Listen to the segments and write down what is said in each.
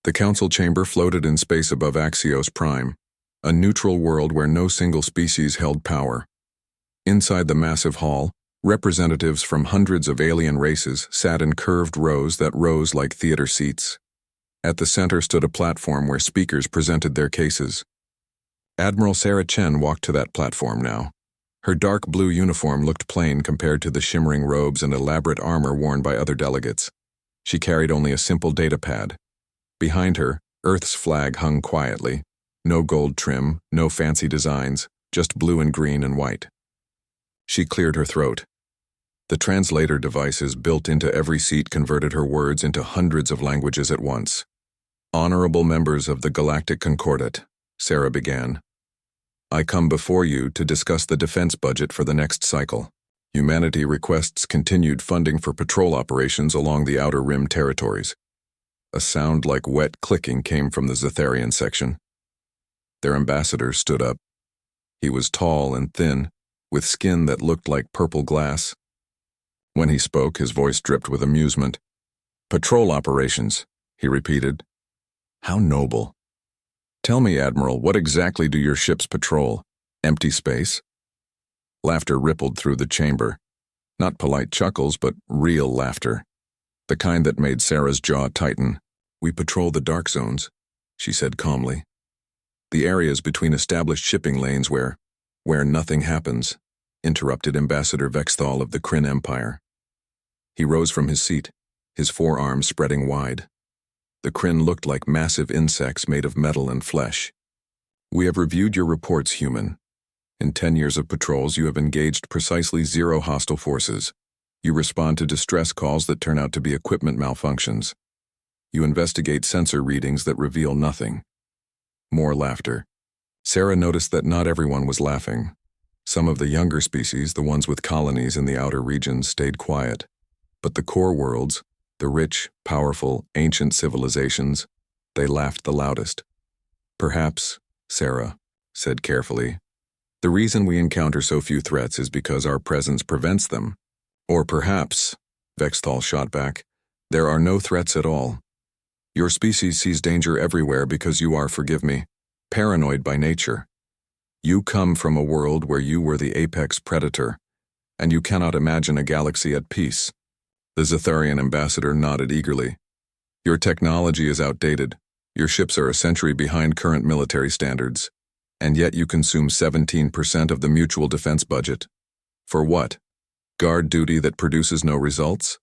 The council chamber floated in space above Axios Prime, a neutral world where no single species held power. Inside the massive hall, representatives from hundreds of alien races sat in curved rows that rose like theater seats. At the center stood a platform where speakers presented their cases. Admiral Sarah Chen walked to that platform now. Her dark blue uniform looked plain compared to the shimmering robes and elaborate armor worn by other delegates. She carried only a simple data pad. Behind her, Earth's flag hung quietly. No gold trim, no fancy designs, just blue and green and white. She cleared her throat. The translator devices built into every seat converted her words into hundreds of languages at once. Honorable members of the Galactic Concordat, Sarah began. I come before you to discuss the defense budget for the next cycle. Humanity requests continued funding for patrol operations along the Outer Rim territories. A sound like wet clicking came from the Zetharian section. Their ambassador stood up. He was tall and thin, with skin that looked like purple glass. When he spoke, his voice dripped with amusement. Patrol operations, he repeated. How noble. Tell me, Admiral, what exactly do your ships patrol? Empty space? Laughter rippled through the chamber. Not polite chuckles, but real laughter. The kind that made Sarah's jaw tighten. We patrol the dark zones, she said calmly. The areas between established shipping lanes where nothing happens, interrupted Ambassador Vexthal of the Kryn Empire. He rose from his seat, his forearms spreading wide. The Kryn looked like massive insects made of metal and flesh. We have reviewed your reports, human. In 10 years of patrols, you have engaged precisely 0 hostile forces. You respond to distress calls that turn out to be equipment malfunctions. You investigate sensor readings that reveal nothing. More laughter. Sarah noticed that not everyone was laughing. Some of the younger species, the ones with colonies in the outer regions, stayed quiet. But the core worlds, the rich, powerful, ancient civilizations, they laughed the loudest. Perhaps, Sarah said carefully, the reason we encounter so few threats is because our presence prevents them. Or perhaps, Vexthal shot back, there are no threats at all. Your species sees danger everywhere because you are, forgive me, paranoid by nature. You come from a world where you were the apex predator, and you cannot imagine a galaxy at peace. The Zetharian ambassador nodded eagerly. Your technology is outdated. Your ships are a century behind current military standards, and yet you consume 17% of the mutual defense budget. For what? Guard duty that produces no results?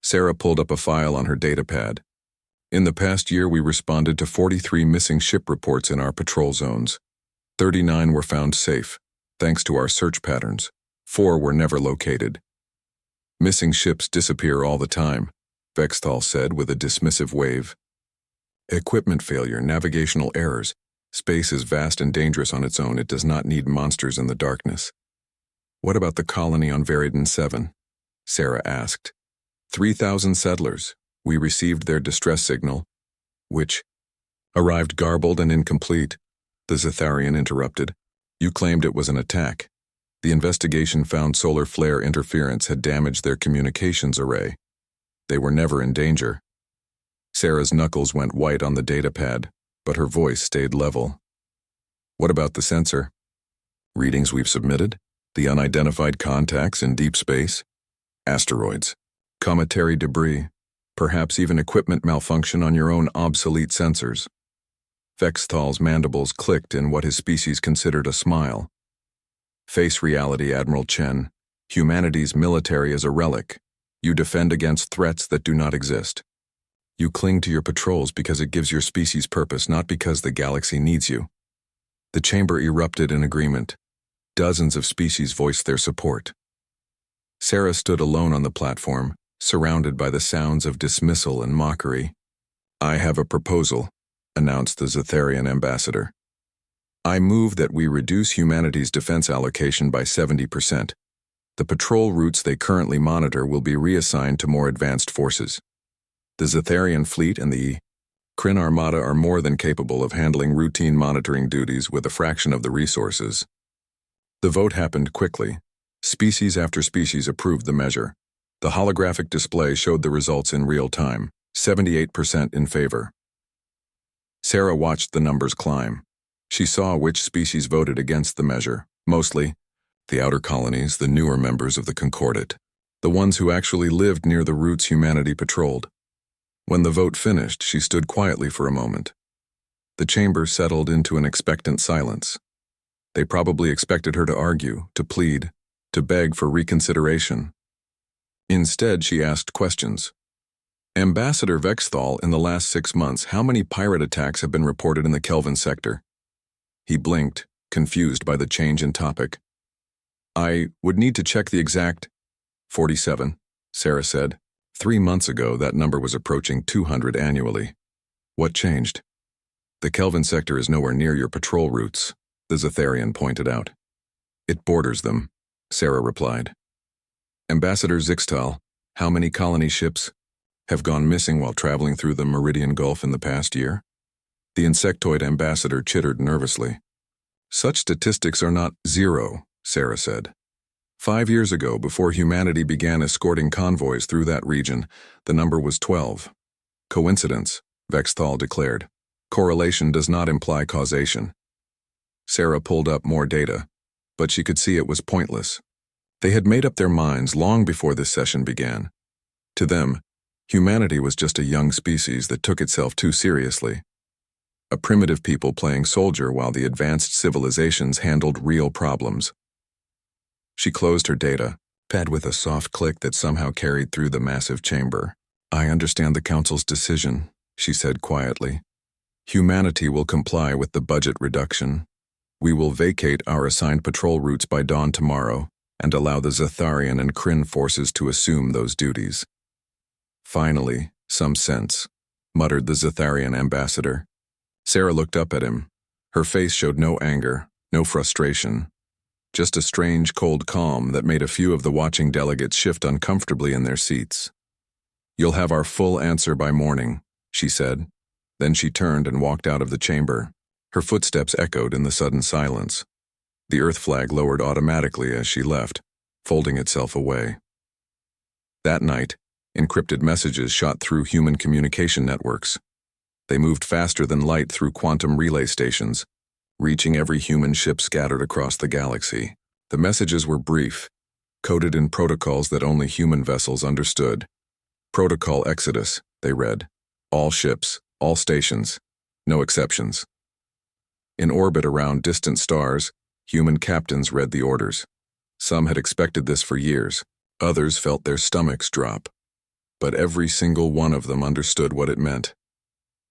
Sarah pulled up a file on her datapad. In the past year, we responded to 43 missing ship reports in our patrol zones. 39 were found safe, thanks to our search patterns. 4 were never located. Missing ships disappear all the time, Vexthal said with a dismissive wave. Equipment failure, navigational errors. Space is vast and dangerous on its own. It does not need monsters in the darkness. What about the colony on Veridan 7? Sarah asked. 3,000 settlers. We received their distress signal, which arrived garbled and incomplete. The Zetharian interrupted. You claimed it was an attack. The investigation found solar flare interference had damaged their communications array. They were never in danger. Sarah's knuckles went white on the datapad, but her voice stayed level. What about the sensor? Readings we've submitted? The unidentified contacts in deep space? Asteroids. Cometary debris. Perhaps even equipment malfunction on your own obsolete sensors. Vexthal's mandibles clicked in what his species considered a smile. Face reality, Admiral Chen. Humanity's military is a relic. You defend against threats that do not exist. You cling to your patrols because it gives your species purpose, not because the galaxy needs you. The chamber erupted in agreement. Dozens of species voiced their support. Sarah stood alone on the platform, surrounded by the sounds of dismissal and mockery. I have a proposal, announced the Zetharian ambassador. I move that we reduce humanity's defense allocation by 70%. The patrol routes they currently monitor will be reassigned to more advanced forces. The Zetharian fleet and the Kryn Armada are more than capable of handling routine monitoring duties with a fraction of the resources. The vote happened quickly. Species after species approved the measure. The holographic display showed the results in real time, 78% in favor. Sarah watched the numbers climb. She saw which species voted against the measure, mostly the outer colonies, the newer members of the Concordat, the ones who actually lived near the routes humanity patrolled. When the vote finished, she stood quietly for a moment. The chamber settled into an expectant silence. They probably expected her to argue, to plead, to beg for reconsideration. Instead, she asked questions. Ambassador Vexthal, in the last 6 months, how many pirate attacks have been reported in the Kelvin sector? He blinked, confused by the change in topic. I would need to check the exact 47, Sarah said. 3 months ago, that number was approaching 200 annually. What changed? The Kelvin sector is nowhere near your patrol routes, the Zetharian pointed out. It borders them, Sarah replied. Ambassador Zixtal, how many colony ships have gone missing while traveling through the Meridian Gulf in the past year? The insectoid ambassador chittered nervously. Such statistics are not zero, Sarah said. 5 years ago, before humanity began escorting convoys through that region, the number was 12. Coincidence, Vexthal declared. Correlation does not imply causation. Sarah pulled up more data, but she could see it was pointless. They had made up their minds long before this session began. To them, humanity was just a young species that took itself too seriously. A primitive people playing soldier while the advanced civilizations handled real problems. She closed her data pad with a soft click that somehow carried through the massive chamber. I understand the Council's decision, she said quietly. Humanity will comply with the budget reduction. We will vacate our assigned patrol routes by dawn tomorrow and allow the Zetharian and Kryn forces to assume those duties. Finally, some sense, muttered the Zetharian ambassador. Sarah looked up at him. Her face showed no anger, no frustration, just a strange cold calm that made a few of the watching delegates shift uncomfortably in their seats. You'll have our full answer by morning, she said. Then she turned and walked out of the chamber. Her footsteps echoed in the sudden silence. The Earth flag lowered automatically as she left, folding itself away. That night, encrypted messages shot through human communication networks. They moved faster than light through quantum relay stations, reaching every human ship scattered across the galaxy. The messages were brief, coded in protocols that only human vessels understood. Protocol Exodus, they read. All ships, all stations, no exceptions. In orbit around distant stars, human captains read the orders. Some had expected this for years. Others felt their stomachs drop. But every single one of them understood what it meant.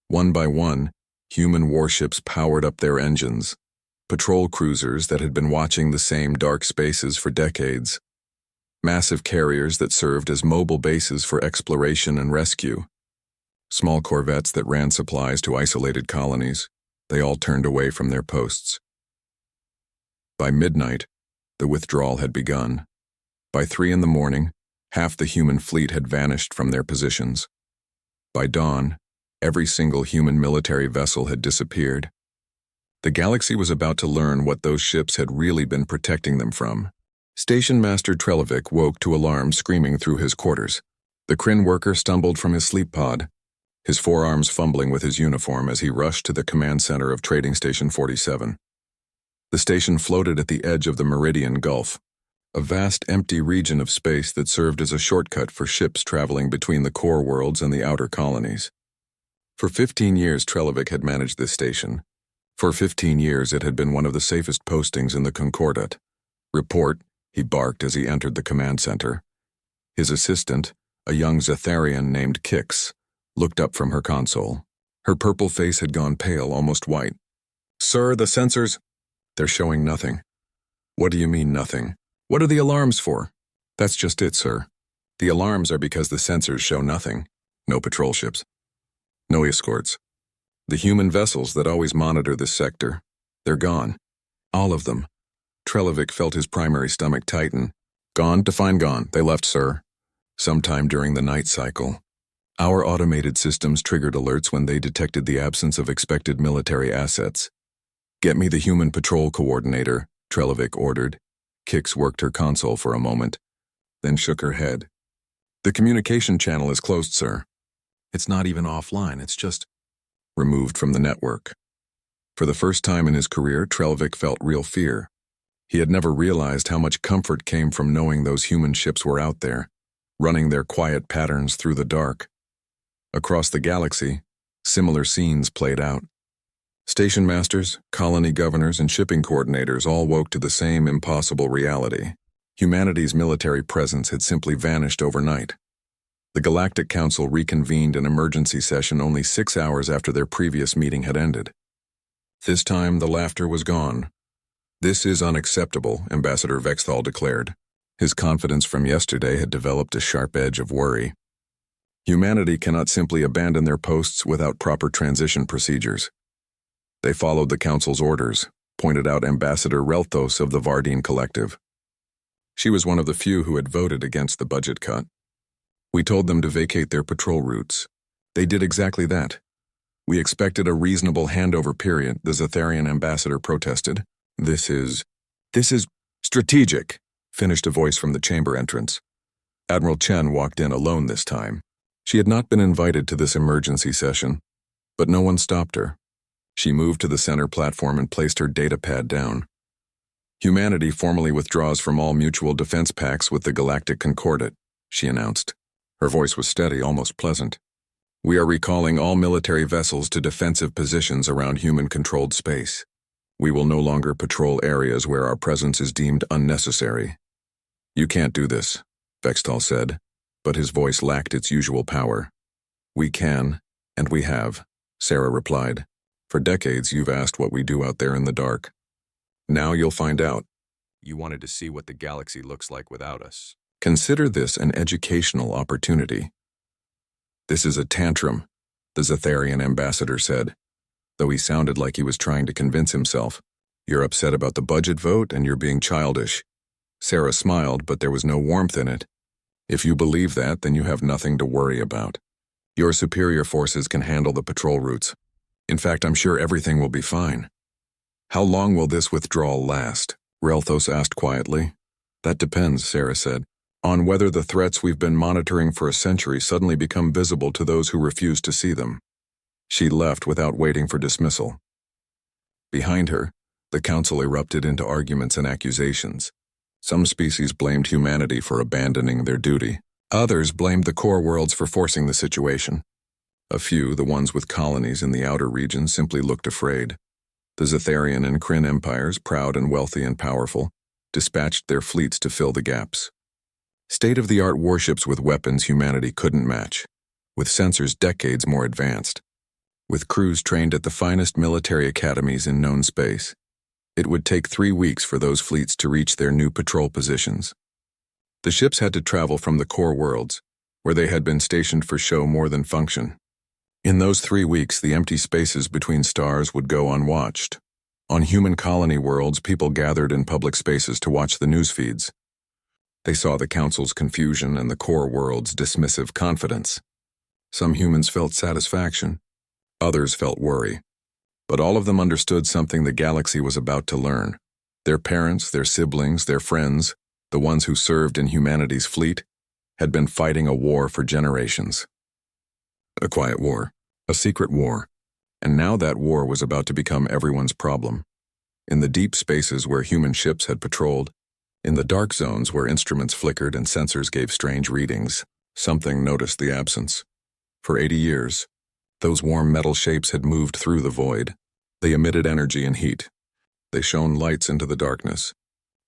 One by one, human warships powered up their engines. Patrol cruisers that had been watching the same dark spaces for decades. Massive carriers that served as mobile bases for exploration and rescue. Small corvettes that ran supplies to isolated colonies. They all turned away from their posts. By midnight, the withdrawal had begun. By 3 in the morning, half the human fleet had vanished from their positions. By dawn, every single human military vessel had disappeared. The galaxy was about to learn what those ships had really been protecting them from. Station Master Trelevic woke to alarms screaming through his quarters. The Kryn worker stumbled from his sleep pod, his forearms fumbling with his uniform as he rushed to the command center of Trading Station 47. The station floated at the edge of the Meridian Gulf, a vast empty region of space that served as a shortcut for ships traveling between the core worlds and the outer colonies. For 15 years, Trelevic had managed this station. For 15 years, it had been one of the safest postings in the Concordat. Report, he barked as he entered the command center. His assistant, a young Zetharian named Kix, looked up from her console. Her purple face had gone pale, almost white. Sir, the sensors, they're showing nothing. What do you mean, nothing? What are the alarms for? That's just it, sir. The alarms are because the sensors show nothing. No patrol ships. No escorts. The human vessels that always monitor this sector, they're gone. All of them. Trelevic felt his primary stomach tighten. Gone, define gone. They left, sir. Sometime during the night cycle. Our automated systems triggered alerts when they detected the absence of expected military assets. Get me the human patrol coordinator, Trelevic ordered. Kix worked her console for a moment, then shook her head. The communication channel is closed, sir. It's not even offline, it's just... removed from the network. For the first time in his career, Trelvik felt real fear. He had never realized how much comfort came from knowing those human ships were out there, running their quiet patterns through the dark. Across the galaxy, similar scenes played out. Station masters, colony governors, and shipping coordinators all woke to the same impossible reality. Humanity's military presence had simply vanished overnight. The Galactic Council reconvened an emergency session only 6 hours after their previous meeting had ended. This time, the laughter was gone. "This is unacceptable," Ambassador Vexthal declared. His confidence from yesterday had developed a sharp edge of worry. Humanity cannot simply abandon their posts without proper transition procedures. They followed the Council's orders, pointed out Ambassador Relthos of the Vardine Collective. She was one of the few who had voted against the budget cut. "We told them to vacate their patrol routes. They did exactly that. We expected a reasonable handover period," the Zetharian ambassador protested. This is strategic," finished a voice from the chamber entrance. Admiral Chen walked in alone this time. She had not been invited to this emergency session, but no one stopped her. She moved to the center platform and placed her datapad down. "Humanity formally withdraws from all mutual defense pacts with the Galactic Concordat," she announced. Her voice was steady, almost pleasant. "We are recalling all military vessels to defensive positions around human-controlled space. We will no longer patrol areas where our presence is deemed unnecessary." "You can't do this," Vexthal said, but his voice lacked its usual power. "We can, and we have," Sarah replied. "For decades you've asked what we do out there in the dark. Now you'll find out. You wanted to see what the galaxy looks like without us. Consider this an educational opportunity." "This is a tantrum," the Zetharian ambassador said, though he sounded like he was trying to convince himself. "You're upset about the budget vote and you're being childish." Sarah smiled, but there was no warmth in it. "If you believe that, then you have nothing to worry about. Your superior forces can handle the patrol routes. In fact, I'm sure everything will be fine." "How long will this withdrawal last?" Relthos asked quietly. "That depends," Sarah said, "on whether the threats we've been monitoring for a century suddenly become visible to those who refuse to see them." She left without waiting for dismissal. Behind her, the Council erupted into arguments and accusations. Some species blamed humanity for abandoning their duty. Others blamed the core worlds for forcing the situation. A few, the ones with colonies in the outer regions, simply looked afraid. The Zetharian and Kryn empires, proud and wealthy and powerful, dispatched their fleets to fill the gaps. State-of-the-art warships with weapons humanity couldn't match, with sensors decades more advanced, with crews trained at the finest military academies in known space. It would take 3 weeks for those fleets to reach their new patrol positions. The ships had to travel from the core worlds, where they had been stationed for show more than function. In those 3 weeks, the empty spaces between stars would go unwatched. On human colony worlds, people gathered in public spaces to watch the news feeds. They saw the Council's confusion and the core world's dismissive confidence. Some humans felt satisfaction. Others felt worry. But all of them understood something the galaxy was about to learn. Their parents, their siblings, their friends, the ones who served in humanity's fleet, had been fighting a war for generations. A quiet war. A secret war. And now that war was about to become everyone's problem. In the deep spaces where human ships had patrolled, in the dark zones where instruments flickered and sensors gave strange readings, something noticed the absence. For 80 years, those warm metal shapes had moved through the void. They emitted energy and heat. They shone lights into the darkness.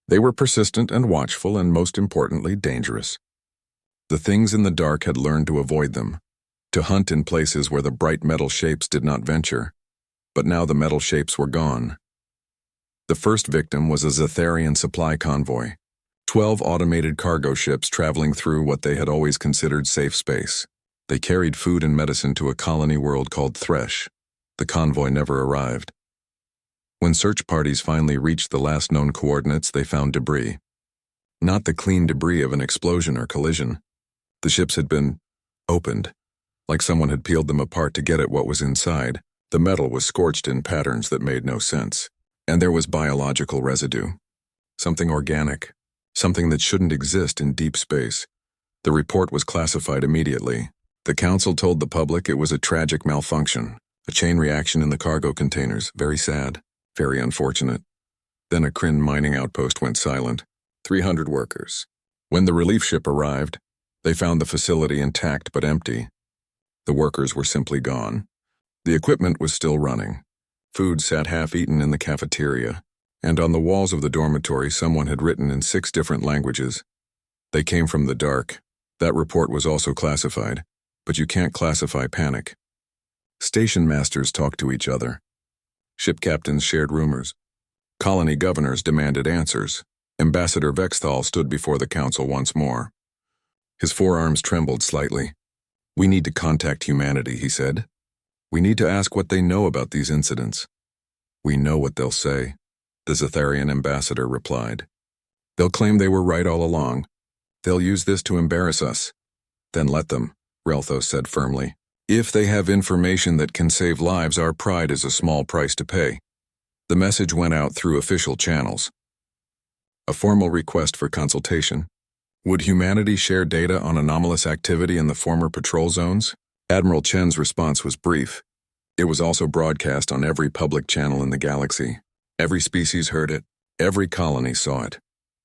They were persistent and watchful and, most importantly, dangerous. The things in the dark had learned to avoid them, to hunt in places where the bright metal shapes did not venture. But now the metal shapes were gone. The first victim was a Zetharian supply convoy, 12 automated cargo ships traveling through what they had always considered safe space. They carried food and medicine to a colony world called Thresh. The convoy never arrived. When search parties finally reached the last known coordinates, they found debris. Not the clean debris of an explosion or collision. The ships had been opened, like someone had peeled them apart to get at what was inside. The metal was scorched in patterns that made no sense. And there was biological residue. Something organic. Something that shouldn't exist in deep space. The report was classified immediately. The Council told the public it was a tragic malfunction, A chain reaction in the cargo containers. Very sad. Very unfortunate. Then a Kryn mining outpost went silent. 300 workers. When the relief ship arrived, they found the facility intact but empty. The workers were simply gone. The equipment was still running. Food sat half-eaten in the cafeteria, and on the walls of the dormitory someone had written in 6 different languages. They came from the dark. That report was also classified, but you can't classify panic. Station masters talked to each other. Ship captains shared rumors. Colony governors demanded answers. Ambassador Vexthal stood before the council once more. His forearms trembled slightly. "We need to contact humanity," he said. "We need to ask what they know about these incidents." "We know what they'll say," the Zetharian ambassador replied. "They'll claim they were right all along. They'll use this to embarrass us." "Then let them," Relthos said firmly. "If they have information that can save lives, our pride is a small price to pay." The message went out through official channels. A formal request for consultation. Would humanity share data on anomalous activity in the former patrol zones? Admiral Chen's response was brief. It was also broadcast on every public channel in the galaxy. Every species heard it. Every colony saw it.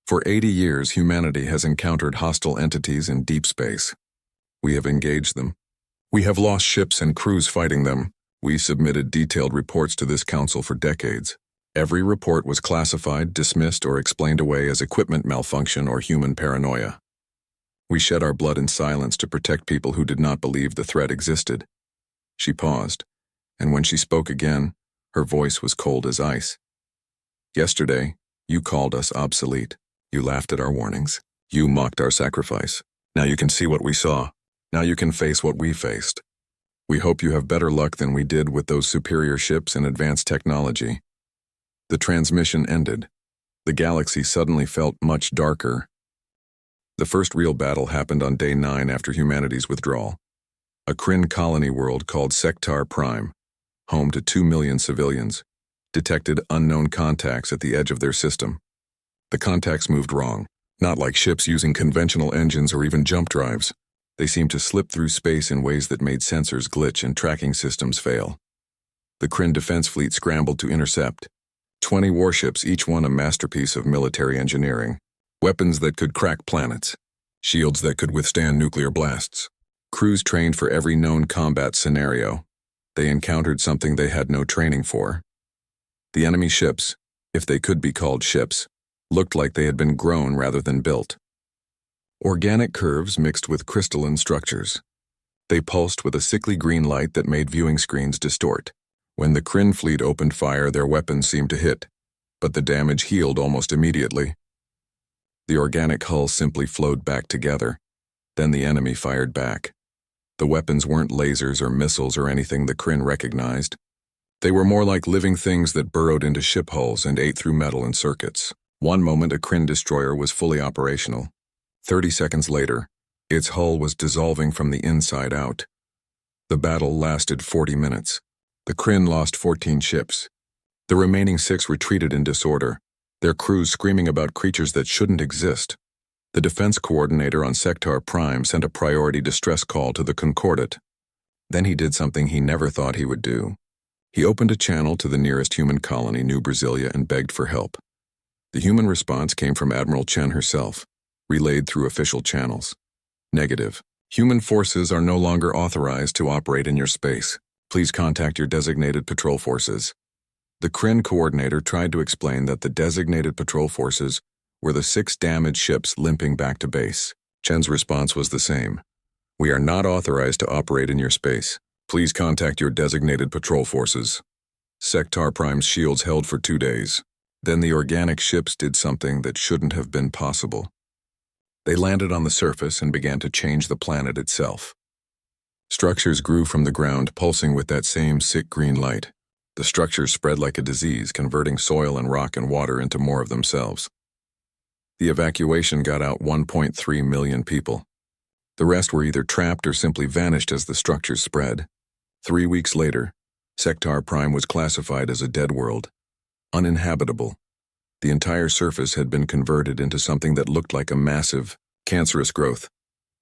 For 80 years, humanity has encountered hostile entities in deep space. We have engaged them. We have lost ships and crews fighting them. We submitted detailed reports to this council for decades. Every report was classified, dismissed, or explained away as equipment malfunction or human paranoia. We shed our blood in silence to protect people who did not believe the threat existed. She paused, and when she spoke again, her voice was cold as ice. "Yesterday, you called us obsolete. You laughed at our warnings. You mocked our sacrifice. Now you can see what we saw. Now you can face what we faced. We hope you have better luck than we did with those superior ships and advanced technology." The transmission ended. The galaxy suddenly felt much darker. The first real battle happened on day 9 after humanity's withdrawal. A Kryn colony world called Sectar Prime, home to 2 million civilians, detected unknown contacts at the edge of their system. The contacts moved wrong, not like ships using conventional engines or even jump drives. They seemed to slip through space in ways that made sensors glitch and tracking systems fail. The Kryn defense fleet scrambled to intercept. 20 warships, each one a masterpiece of military engineering. Weapons that could crack planets. Shields that could withstand nuclear blasts. Crews trained for every known combat scenario. They encountered something they had no training for. The enemy ships, if they could be called ships, looked like they had been grown rather than built. Organic curves mixed with crystalline structures. They pulsed with a sickly green light that made viewing screens distort. When the Kryn fleet opened fire, their weapons seemed to hit, but the damage healed almost immediately. The organic hull simply flowed back together. Then the enemy fired back. The weapons weren't lasers or missiles or anything the Kryn recognized. They were more like living things that burrowed into ship hulls and ate through metal and circuits. One moment a Kryn destroyer was fully operational. 30 seconds later, its hull was dissolving from the inside out. The battle lasted 40 minutes. The Kryn lost 14 ships. The remaining 6 retreated in disorder, their crews screaming about creatures that shouldn't exist. The defense coordinator on Sectar Prime sent a priority distress call to the Concordat. Then he did something he never thought he would do. He opened a channel to the nearest human colony, New Brasilia, and begged for help. The human response came from Admiral Chen herself, relayed through official channels. "Negative. Human forces are no longer authorized to operate in your space. Please contact your designated patrol forces." The Kryn coordinator tried to explain that the designated patrol forces were the 6 damaged ships limping back to base. Chen's response was the same. "We are not authorized to operate in your space. Please contact your designated patrol forces." Sectar Prime's shields held for 2 days. Then the organic ships did something that shouldn't have been possible. They landed on the surface and began to change the planet itself. Structures grew from the ground, pulsing with that same sick green light. The structures spread like a disease, converting soil and rock and water into more of themselves. The evacuation got out 1.3 million people. The rest were either trapped or simply vanished as the structures spread. 3 weeks later, Sectar Prime was classified as a dead world, uninhabitable. The entire surface had been converted into something that looked like a massive, cancerous growth.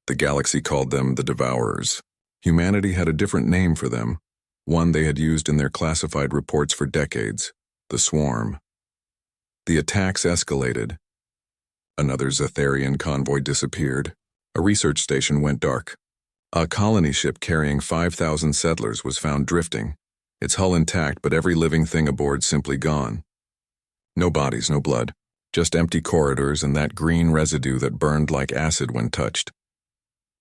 The galaxy called them the Devourers. Humanity had a different name for them, one they had used in their classified reports for decades, the swarm. The attacks escalated. Another Zetharian convoy disappeared. A research station went dark. A colony ship carrying 5,000 settlers was found drifting, its hull intact but every living thing aboard simply gone. No bodies, no blood, just empty corridors and that green residue that burned like acid when touched.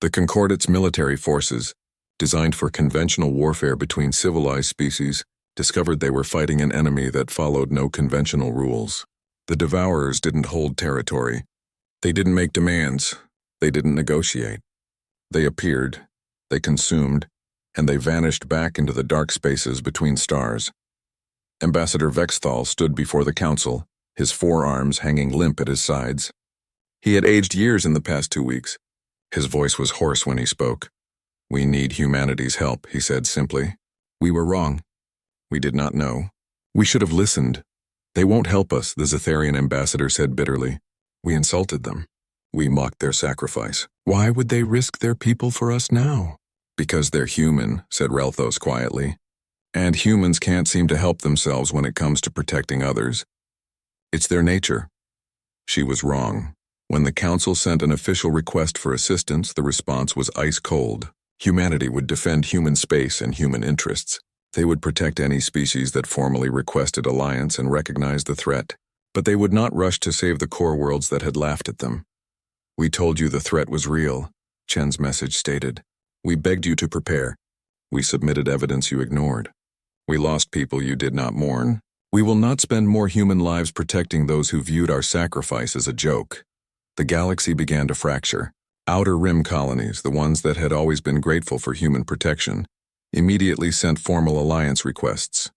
The Concordate's military forces, designed for conventional warfare between civilized species, discovered they were fighting an enemy that followed no conventional rules. The Devourers didn't hold territory. They didn't make demands. They didn't negotiate. They appeared, they consumed, and they vanished back into the dark spaces between stars. Ambassador Vexthal stood before the council, his forearms hanging limp at his sides. He had aged years in the past 2 weeks. His voice was hoarse when he spoke. "We need humanity's help," he said simply. "We were wrong. We did not know. We should have listened. They won't help us," the Zetharian ambassador said bitterly. "We insulted them. We mocked their sacrifice. Why would they risk their people for us now?" "Because they're human," said Relthos quietly. "And humans can't seem to help themselves when it comes to protecting others. It's their nature." She was wrong. When the council sent an official request for assistance, the response was ice cold. Humanity would defend human space and human interests. They would protect any species that formally requested alliance and recognized the threat. But they would not rush to save the core worlds that had laughed at them. "We told you the threat was real," Chen's message stated. "We begged you to prepare. We submitted evidence you ignored. We lost people you did not mourn. We will not spend more human lives protecting those who viewed our sacrifice as a joke." The galaxy began to fracture. Outer Rim colonies, the ones that had always been grateful for human protection, immediately sent formal alliance requests.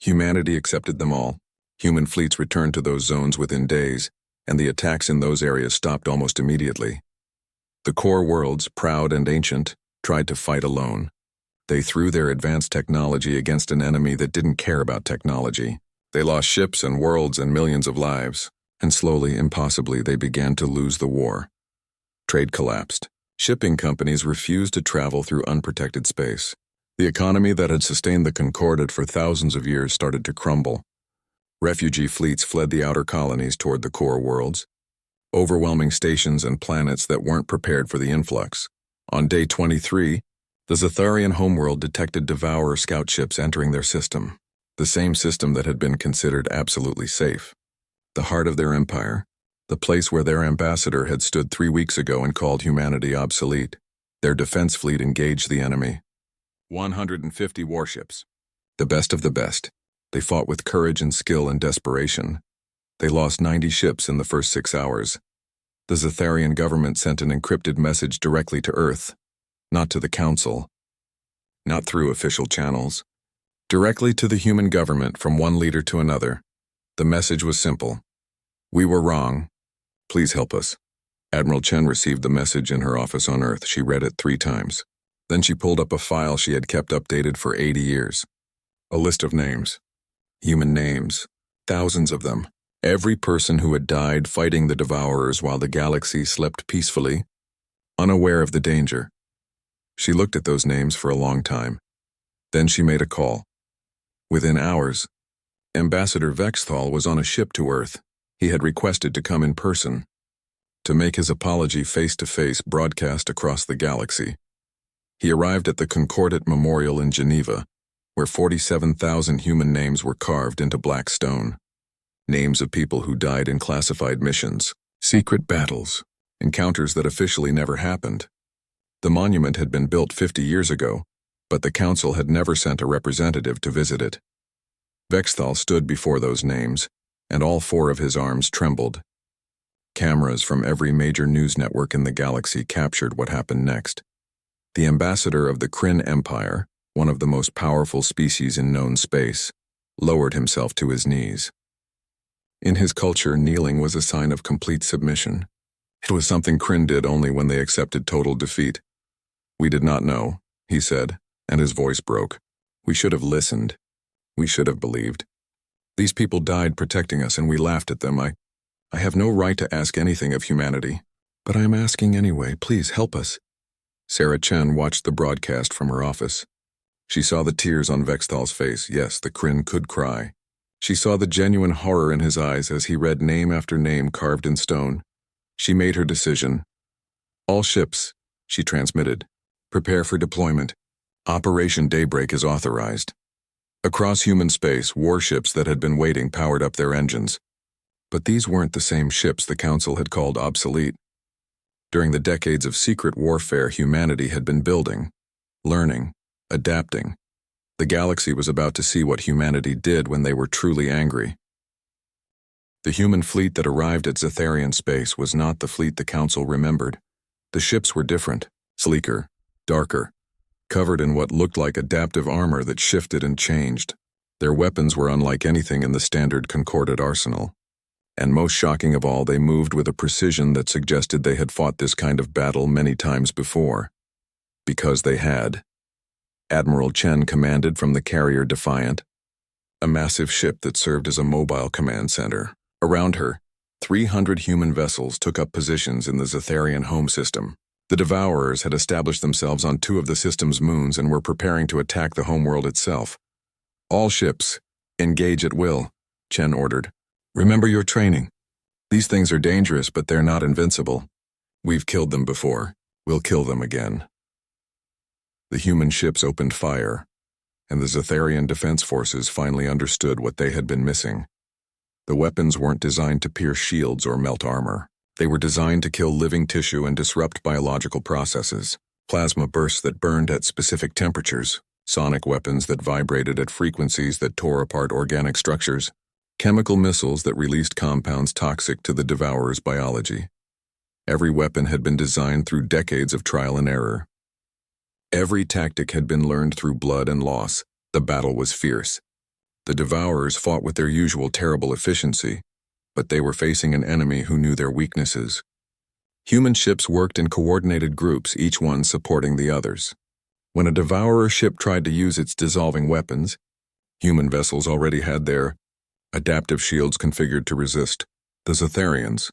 Humanity accepted them all. Human fleets returned to those zones within days, and the attacks in those areas stopped almost immediately. The core worlds, proud and ancient, tried to fight alone. They threw their advanced technology against an enemy that didn't care about technology. They lost ships and worlds and millions of lives, and slowly, impossibly, they began to lose the war. Trade collapsed. Shipping companies refused to travel through unprotected space. The economy that had sustained the Concordate for thousands of years started to crumble. Refugee fleets fled the outer colonies toward the core worlds, overwhelming stations and planets that weren't prepared for the influx. On day 23, the Zetharian homeworld detected Devourer scout ships entering their system, the same system that had been considered absolutely safe. The heart of their empire, the place where their ambassador had stood 3 weeks ago and called humanity obsolete. Their defense fleet engaged the enemy. 150 warships. The best of the best. They fought with courage and skill and desperation. They lost 90 ships in the first 6 hours. The Zetharian government sent an encrypted message directly to Earth, not to the Council, not through official channels, directly to the human government from one leader to another. The message was simple. "We were wrong. Please help us." Admiral Chen received the message in her office on Earth. She read it 3 times. Then she pulled up a file she had kept updated for 80 years. A list of names. Human names. Thousands of them. Every person who had died fighting the Devourers while the galaxy slept peacefully, unaware of the danger. She looked at those names for a long time. Then she made a call. Within hours, Ambassador Vexthal was on a ship to Earth. He had requested to come in person, to make his apology face-to-face broadcast across the galaxy. He arrived at the Concordate Memorial in Geneva, where 47,000 human names were carved into black stone. Names of people who died in classified missions, secret battles, encounters that officially never happened. The monument had been built 50 years ago, but the Council had never sent a representative to visit it. Vexthal stood before those names, and all 4 of his arms trembled. Cameras from every major news network in the galaxy captured what happened next. The ambassador of the Kryn Empire, one of the most powerful species in known space, lowered himself to his knees. In his culture, kneeling was a sign of complete submission. It was something Kryn did only when they accepted total defeat. "We did not know," he said, and his voice broke. "We should have listened. We should have believed. These people died protecting us and we laughed at them. I have no right to ask anything of humanity, but I am asking anyway. Please help us." Sarah Chen watched the broadcast from her office. She saw the tears on Vexthal's face. Yes, the Kryn could cry. She saw the genuine horror in his eyes as he read name after name carved in stone. She made her decision. All ships, she transmitted. Prepare for deployment. Operation Daybreak is authorized. Across human space, warships that had been waiting powered up their engines. But these weren't the same ships the Council had called obsolete. During the decades of secret warfare humanity had been building, learning, adapting. The galaxy was about to see what humanity did when they were truly angry. The human fleet that arrived at Zetharian space was not the fleet the Council remembered. The ships were different, sleeker, darker, covered in what looked like adaptive armor that shifted and changed. Their weapons were unlike anything in the standard Concordat arsenal. And most shocking of all, they moved with a precision that suggested they had fought this kind of battle many times before. Because they had. Admiral Chen commanded from the carrier Defiant, a massive ship that served as a mobile command center. Around her, 300 human vessels took up positions in the Zetharian home system. The Devourers had established themselves on 2 of the system's moons and were preparing to attack the homeworld itself. All ships, engage at will, Chen ordered. Remember your training. These things are dangerous, but they're not invincible. We've killed them before. We'll kill them again. The human ships opened fire, and the Zetharian defense forces finally understood what they had been missing. The weapons weren't designed to pierce shields or melt armor. They were designed to kill living tissue and disrupt biological processes. Plasma bursts that burned at specific temperatures, sonic weapons that vibrated at frequencies that tore apart organic structures, chemical missiles that released compounds toxic to the Devourer's biology. Every weapon had been designed through decades of trial and error. Every tactic had been learned through blood and loss. The battle was fierce. The Devourers fought with their usual terrible efficiency, but they were facing an enemy who knew their weaknesses. Human ships worked in coordinated groups, each one supporting the others. When a Devourer ship tried to use its dissolving weapons, human vessels already had their adaptive shields configured to resist. The Zetharians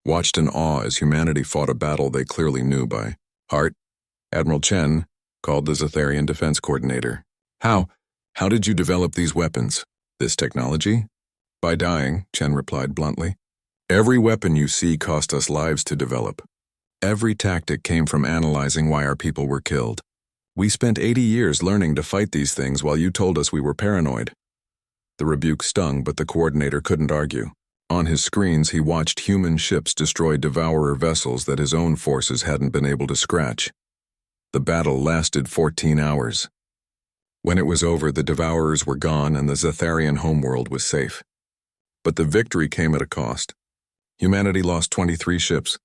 watched in awe as humanity fought a battle they clearly knew by heart. Admiral Chen called the Zetharian defense coordinator. How did you develop these weapons? This technology? By dying, Chen replied bluntly. Every weapon you see cost us lives to develop. Every tactic came from analyzing why our people were killed. We spent 80 years learning to fight these things while you told us we were paranoid. The rebuke stung, but the coordinator couldn't argue. On his screens, he watched human ships destroy Devourer vessels that his own forces hadn't been able to scratch. The battle lasted 14 hours. When it was over, the Devourers were gone and the Zetharian homeworld was safe. But the victory came at a cost. Humanity lost 23 ships,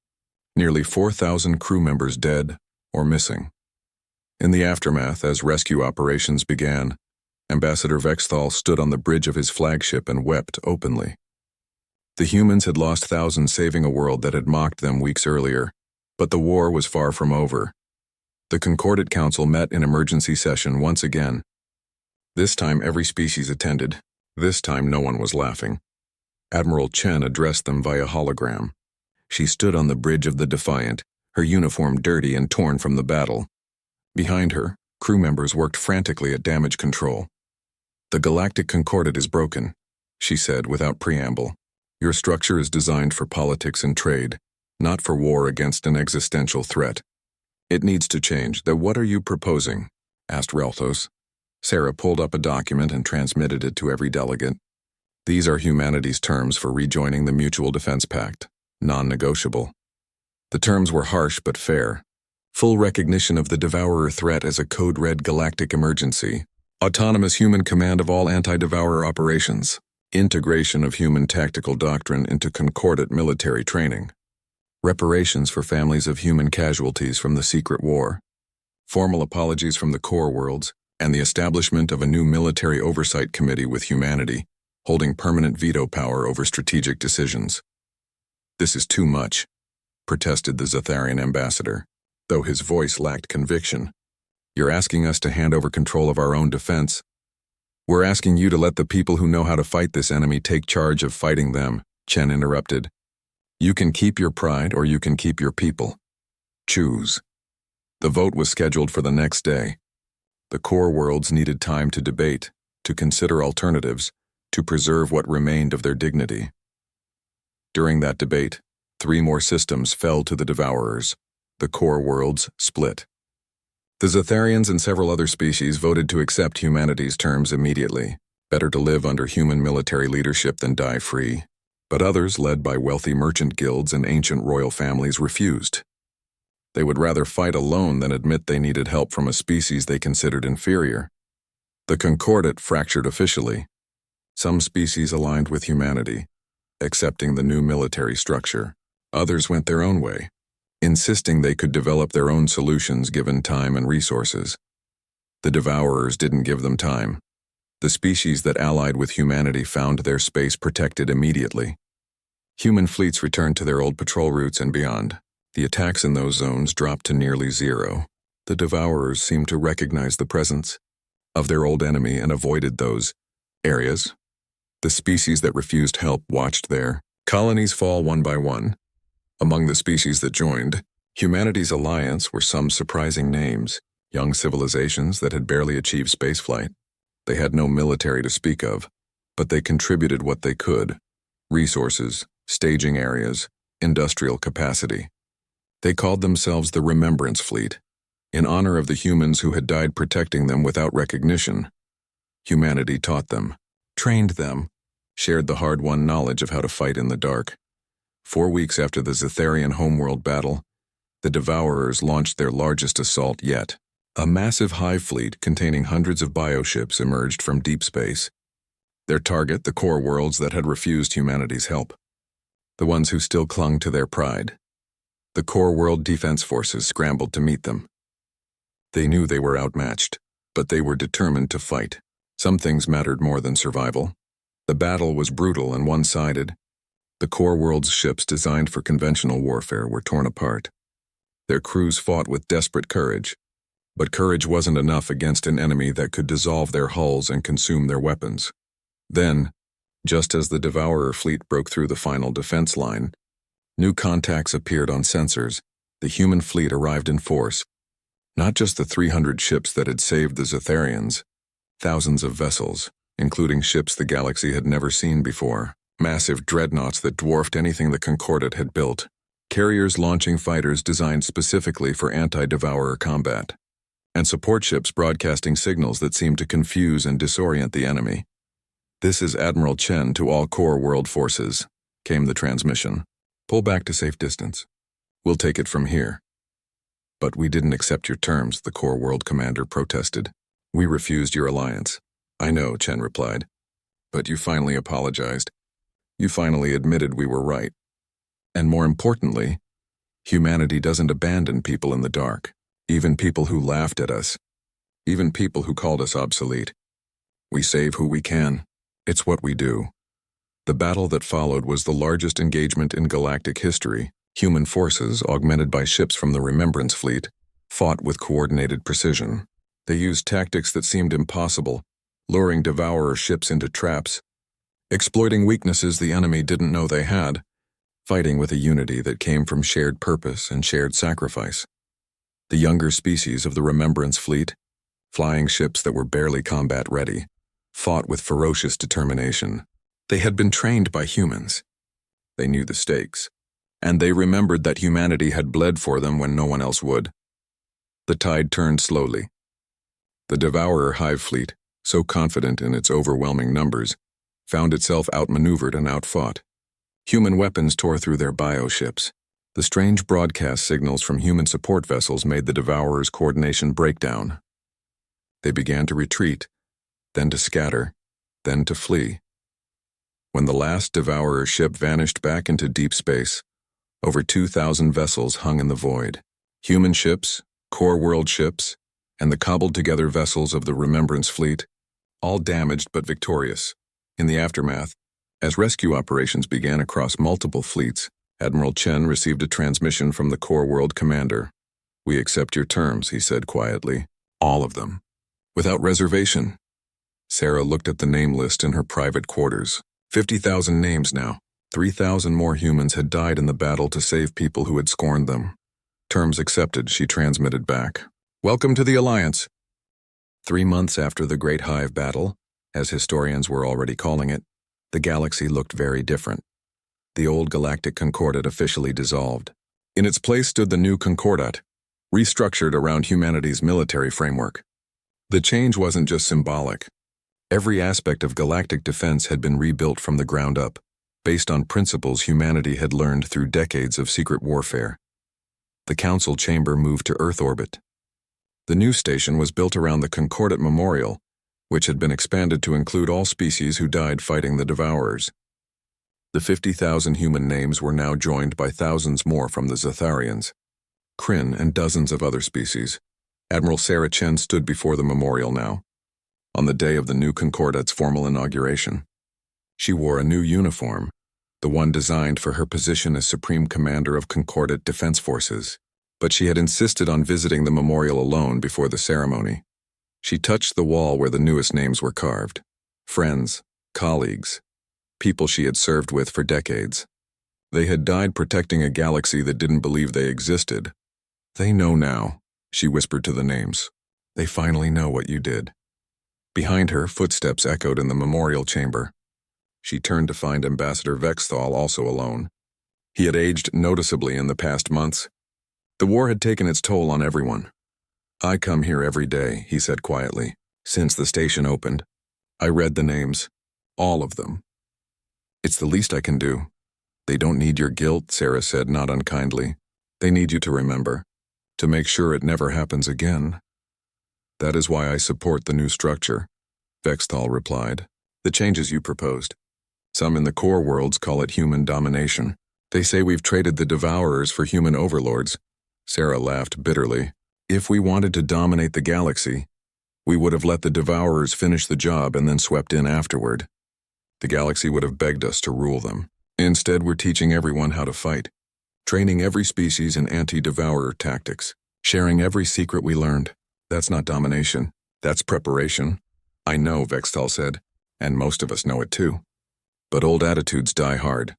nearly 4,000 crew members dead or missing. In the aftermath, as rescue operations began, Ambassador Vexthal stood on the bridge of his flagship and wept openly. The humans had lost thousands saving a world that had mocked them weeks earlier, but the war was far from over. The Concordat Council met in emergency session once again. This time every species attended. This time no one was laughing. Admiral Chen addressed them via hologram. She stood on the bridge of the Defiant, her uniform dirty and torn from the battle. Behind her, crew members worked frantically at damage control. The Galactic Concordat is broken, she said without preamble. Your structure is designed for politics and trade, not for war against an existential threat. It needs to change. Then what are you proposing? Asked Relthos. Sarah pulled up a document and transmitted it to every delegate. These are humanity's terms for rejoining the Mutual Defense Pact, non-negotiable. The terms were harsh but fair. Full recognition of the Devourer threat as a code-red galactic emergency. Autonomous human command of all anti-Devourer operations. Integration of human tactical doctrine into Concordat military training. Reparations for families of human casualties from the secret war. Formal apologies from the core worlds, and the establishment of a new military oversight committee with humanity, holding permanent veto power over strategic decisions. This is too much, protested the Zetharian ambassador, though his voice lacked conviction. You're asking us to hand over control of our own defense. We're asking you to let the people who know how to fight this enemy take charge of fighting them, Chen interrupted. You can keep your pride or you can keep your people. Choose. The vote was scheduled for the next day. The core worlds needed time to debate, to consider alternatives, to preserve what remained of their dignity. During that debate, 3 more systems fell to the Devourers. The core worlds split. The Zetharians and several other species voted to accept humanity's terms immediately. Better to live under human military leadership than die free. But others, led by wealthy merchant guilds and ancient royal families, refused. They would rather fight alone than admit they needed help from a species they considered inferior. The Concordat fractured officially. Some species aligned with humanity, accepting the new military structure. Others went their own way, insisting they could develop their own solutions given time and resources. The Devourers didn't give them time. The species that allied with humanity found their space protected immediately. Human fleets returned to their old patrol routes and beyond. The attacks in those zones dropped to nearly zero. The Devourers seemed to recognize the presence of their old enemy and avoided those areas. The species that refused help watched their colonies fall one by one. Among the species that joined humanity's alliance were some surprising names, young civilizations that had barely achieved spaceflight. They had no military to speak of, but they contributed what they could: resources, staging areas, industrial capacity. They called themselves the Remembrance Fleet, in honor of the humans who had died protecting them without recognition. Humanity taught them, trained them, shared the hard-won knowledge of how to fight in the dark. 4 weeks after the Zetharian homeworld battle, the Devourers launched their largest assault yet. A massive hive fleet containing hundreds of bioships emerged from deep space. Their target, the core worlds that had refused humanity's help. The ones who still clung to their pride. The core world defense forces scrambled to meet them. They knew they were outmatched, but they were determined to fight. Some things mattered more than survival. The battle was brutal and one-sided. The core world's ships designed for conventional warfare were torn apart. Their crews fought with desperate courage. But courage wasn't enough against an enemy that could dissolve their hulls and consume their weapons. Then, just as the Devourer fleet broke through the final defense line, new contacts appeared on sensors. The human fleet arrived in force. Not just the 300 ships that had saved the Zetharians. Thousands of vessels, including ships the galaxy had never seen before. Massive dreadnoughts that dwarfed anything the Concordat had built. Carriers launching fighters designed specifically for anti-Devourer combat. And support ships broadcasting signals that seemed to confuse and disorient the enemy. "This is Admiral Chen to all core world forces," came the transmission. "Pull back to safe distance. We'll take it from here." "But we didn't accept your terms," the core world commander protested. "We refused your alliance." "I know," Chen replied. "But you finally apologized. You finally admitted we were right. And more importantly, humanity doesn't abandon people in the dark. Even people who laughed at us. Even people who called us obsolete. We save who we can. It's what we do." The battle that followed was the largest engagement in galactic history. Human forces, augmented by ships from the Remembrance Fleet, fought with coordinated precision. They used tactics that seemed impossible, luring Devourer ships into traps, exploiting weaknesses the enemy didn't know they had, fighting with a unity that came from shared purpose and shared sacrifice. The younger species of the Remembrance Fleet, flying ships that were barely combat-ready, fought with ferocious determination. They had been trained by humans. They knew the stakes, and they remembered that humanity had bled for them when no one else would. The tide turned slowly. The Devourer hive fleet, so confident in its overwhelming numbers, found itself outmaneuvered and outfought. Human weapons tore through their bioships. The strange broadcast signals from human support vessels made the Devourers' coordination break down. They began to retreat, then to scatter, then to flee. When the last Devourer ship vanished back into deep space, over 2,000 vessels hung in the void. Human ships, core world ships, and the cobbled-together vessels of the Remembrance Fleet, all damaged but victorious. In the aftermath, as rescue operations began across multiple fleets, Admiral Chen received a transmission from the core world commander. "We accept your terms," he said quietly. "All of them. Without reservation." Sarah looked at the name list in her private quarters. 50,000 names now. 3,000 more humans had died in the battle to save people who had scorned them. "Terms accepted," she transmitted back. "Welcome to the Alliance." 3 months after the Great Hive Battle, as historians were already calling it, the galaxy looked very different. The old Galactic Concordat officially dissolved. In its place stood the new Concordat, restructured around humanity's military framework. The change wasn't just symbolic. Every aspect of galactic defense had been rebuilt from the ground up, based on principles humanity had learned through decades of secret warfare. The Council Chamber moved to Earth orbit. The new station was built around the Concordat Memorial, which had been expanded to include all species who died fighting the Devourers. The 50,000 human names were now joined by thousands more from the Zatharians, Kryn, and dozens of other species. Admiral Sarah Chen stood before the memorial now, on the day of the new Concordat's formal inauguration. She wore a new uniform, the one designed for her position as Supreme Commander of Concordat Defense Forces, but she had insisted on visiting the memorial alone before the ceremony. She touched the wall where the newest names were carved. Friends, colleagues, people she had served with for decades. They had died protecting a galaxy that didn't believe they existed. They know now, she whispered to the names. They finally know what you did. Behind her, footsteps echoed in the memorial chamber. She turned to find Ambassador Vexthal also alone. He had aged noticeably in the past months. The war had taken its toll on everyone. I come here every day, he said quietly, since the station opened. I read the names, all of them. It's the least I can do. They don't need your guilt, Sarah said, not unkindly. They need you to remember, to make sure it never happens again. That is why I support the new structure, Vexthal replied. The changes you proposed. Some in the core worlds call it human domination. They say we've traded the Devourers for human overlords. Sarah laughed bitterly. If we wanted to dominate the galaxy, we would have let the Devourers finish the job and then swept in afterward. The galaxy would have begged us to rule them. Instead, we're teaching everyone how to fight, training every species in anti-devourer tactics, sharing every secret we learned. That's not domination. That's preparation. I know, Vexthal said, and most of us know it too. But old attitudes die hard.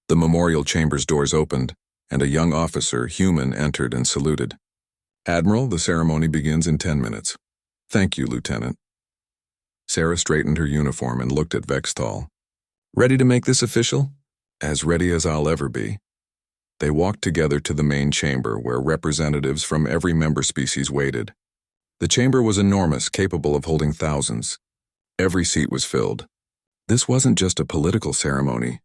The memorial chamber's doors opened, and a young officer, human, entered and saluted. Admiral, the ceremony begins in 10 minutes. Thank you, Lieutenant. Sarah straightened her uniform and looked at Vexthal. Ready to make this official? As ready as I'll ever be. They walked together to the main chamber where representatives from every member species waited. The chamber was enormous, capable of holding thousands. Every seat was filled. This wasn't just a political ceremony.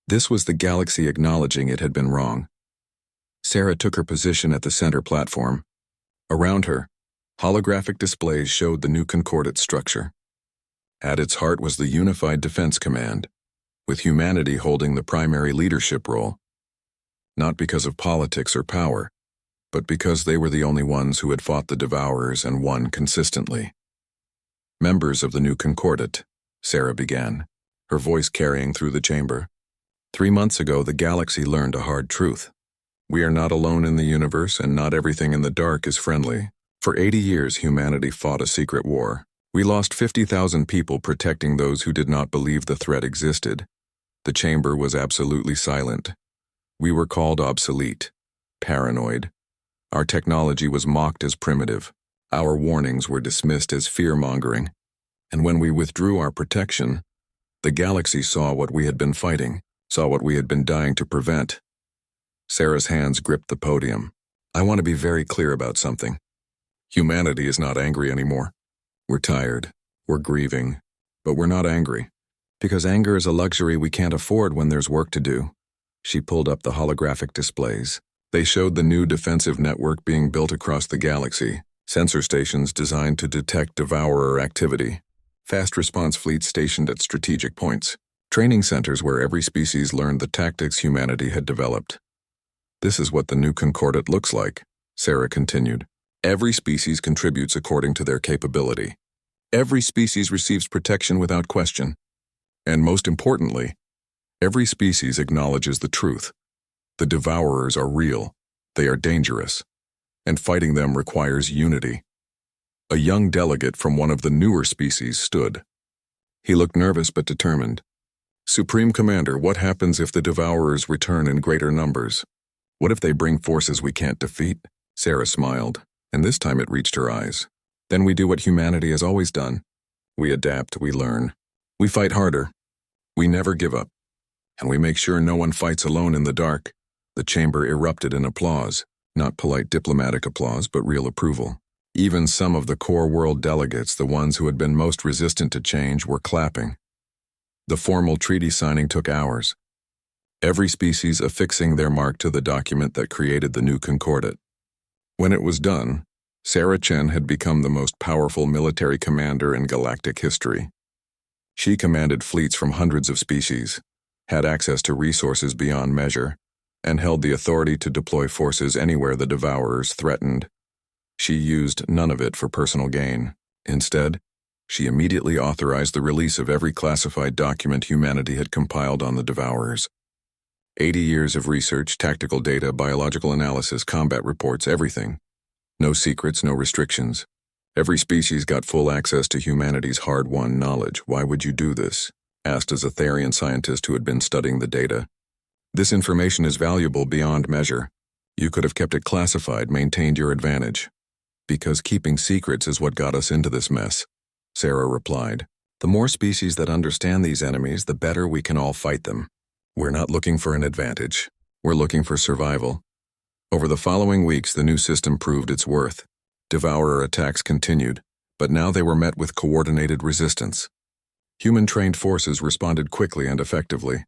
This was the galaxy acknowledging it had been wrong. Sarah took her position at the center platform. Around her, holographic displays showed the new Concordat structure. At its heart was the Unified Defense Command, with humanity holding the primary leadership role. Not because of politics or power, but because they were the only ones who had fought the Devourers and won consistently. Members of the new Concordat, Sarah began, her voice carrying through the chamber. 3 months ago, the galaxy learned a hard truth. We are not alone in the universe, and not everything in the dark is friendly. For 80 years, humanity fought a secret war. We lost 50,000 people protecting those who did not believe the threat existed. The chamber was absolutely silent. We were called obsolete, paranoid. Our technology was mocked as primitive. Our warnings were dismissed as fear-mongering. And when we withdrew our protection, the galaxy saw what we had been fighting, saw what we had been dying to prevent. Sarah's hands gripped the podium. I want to be very clear about something. Humanity is not angry anymore. We're tired. We're grieving. But we're not angry. Because anger is a luxury we can't afford when there's work to do. She pulled up the holographic displays. They showed the new defensive network being built across the galaxy, sensor stations designed to detect devourer activity, fast response fleets stationed at strategic points, training centers where every species learned the tactics humanity had developed. This is what the new Concordat looks like, Sarah continued. Every species contributes according to their capability. Every species receives protection without question. And most importantly, every species acknowledges the truth. The Devourers are real, they are dangerous, and fighting them requires unity. A young delegate from one of the newer species stood. He looked nervous but determined. Supreme Commander, what happens if the Devourers return in greater numbers? What if they bring forces we can't defeat? Sarah smiled, and this time it reached her eyes. Then we do what humanity has always done. We adapt, we learn. We fight harder. We never give up. And we make sure no one fights alone in the dark. The chamber erupted in applause, not polite diplomatic applause, but real approval. Even some of the core world delegates, the ones who had been most resistant to change, were clapping. The formal treaty signing took hours, every species affixing their mark to the document that created the new concordat. When it was done, Sarah Chen had become the most powerful military commander in galactic history. She commanded fleets from hundreds of species, had access to resources beyond measure, and held the authority to deploy forces anywhere the Devourers threatened. She used none of it for personal gain. Instead, she immediately authorized the release of every classified document humanity had compiled on the Devourers. 80 years of research, tactical data, biological analysis, combat reports, everything. No secrets, no restrictions. Every species got full access to humanity's hard-won knowledge. Why would you do this? Asked a Zetharian scientist who had been studying the data. This information is valuable beyond measure. You could have kept it classified, maintained your advantage. Because keeping secrets is what got us into this mess, Sarah replied. The more species that understand these enemies, the better we can all fight them. We're not looking for an advantage. We're looking for survival. Over the following weeks, the new system proved its worth. Devourer attacks continued, but now they were met with coordinated resistance. Human-trained forces responded quickly and effectively.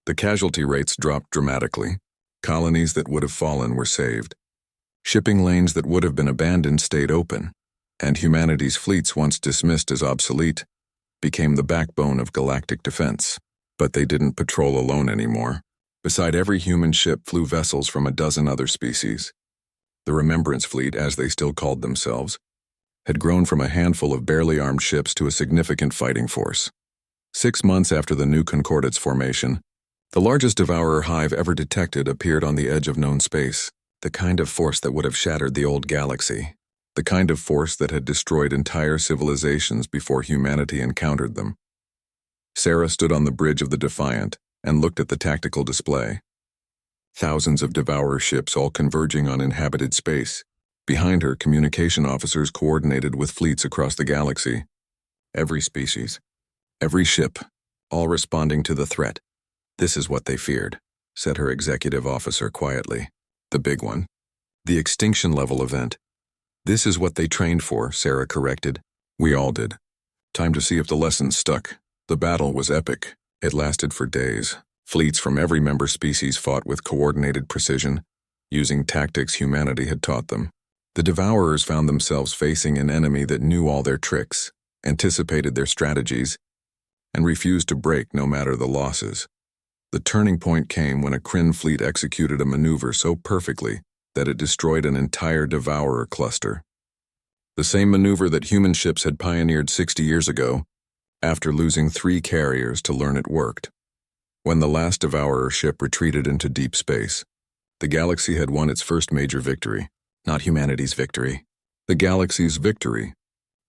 The casualty rates dropped dramatically. Colonies that would have fallen were saved. Shipping lanes that would have been abandoned stayed open, and humanity's fleets, once dismissed as obsolete, became the backbone of galactic defense. But they didn't patrol alone anymore. Beside every human ship flew vessels from a dozen other species. The Remembrance Fleet, as they still called themselves, had grown from a handful of barely armed ships to a significant fighting force. 6 months after the new Concordat's formation, the largest Devourer hive ever detected appeared on the edge of known space, the kind of force that would have shattered the old galaxy. The kind of force that had destroyed entire civilizations before humanity encountered them. Sarah stood on the bridge of the Defiant and looked at the tactical display. Thousands of Devourer ships all converging on inhabited space. Behind her, communication officers coordinated with fleets across the galaxy. Every species, every ship, all responding to the threat. This is what they feared, said her executive officer quietly. The big one. The extinction-level event. This is what they trained for, Sarah corrected. We all did. Time to see if the lessons stuck. The battle was epic. It lasted for days. Fleets from every member species fought with coordinated precision, using tactics humanity had taught them. The Devourers found themselves facing an enemy that knew all their tricks, anticipated their strategies, and refused to break no matter the losses. The turning point came when a Kryn fleet executed a maneuver so perfectly that it destroyed an entire Devourer cluster. The same maneuver that human ships had pioneered 60 years ago, after losing 3 carriers to learn it worked. When the last Devourer ship retreated into deep space, the galaxy had won its first major victory. Not humanity's victory. The galaxy's victory.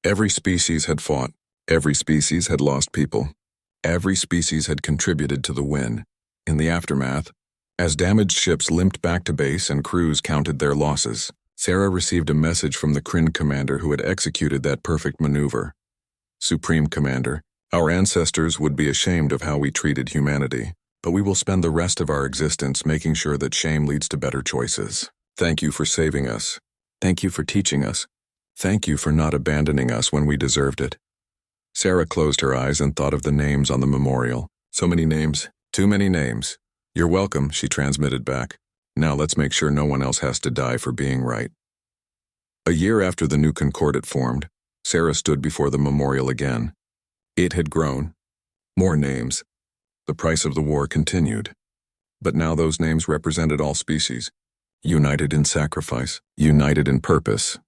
Every species had fought. Every species had lost people. Every species had contributed to the win. In the aftermath, as damaged ships limped back to base and crews counted their losses, Sarah received a message from the Kryn commander who had executed that perfect maneuver. Supreme Commander, our ancestors would be ashamed of how we treated humanity, but we will spend the rest of our existence making sure that shame leads to better choices. Thank you for saving us. Thank you for teaching us. Thank you for not abandoning us when we deserved it. Sarah closed her eyes and thought of the names on the memorial. So many names. Too many names. You're welcome, she transmitted back. Now let's make sure no one else has to die for being right. A year after the new Concordat formed, Sarah stood before the memorial again. It had grown. More names. The price of the war continued. But now those names represented all species. United in sacrifice, united in purpose.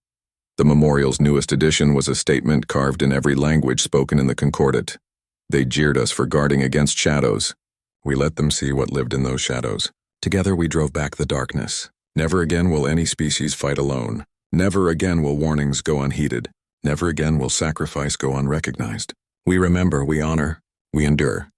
The memorial's newest edition was a statement carved in every language spoken in the Concordat. They jeered us for guarding against shadows. We let them see what lived in those shadows. Together we drove back the darkness. Never again will any species fight alone. Never again will warnings go unheeded. Never again will sacrifice go unrecognized. We remember, we honor, we endure.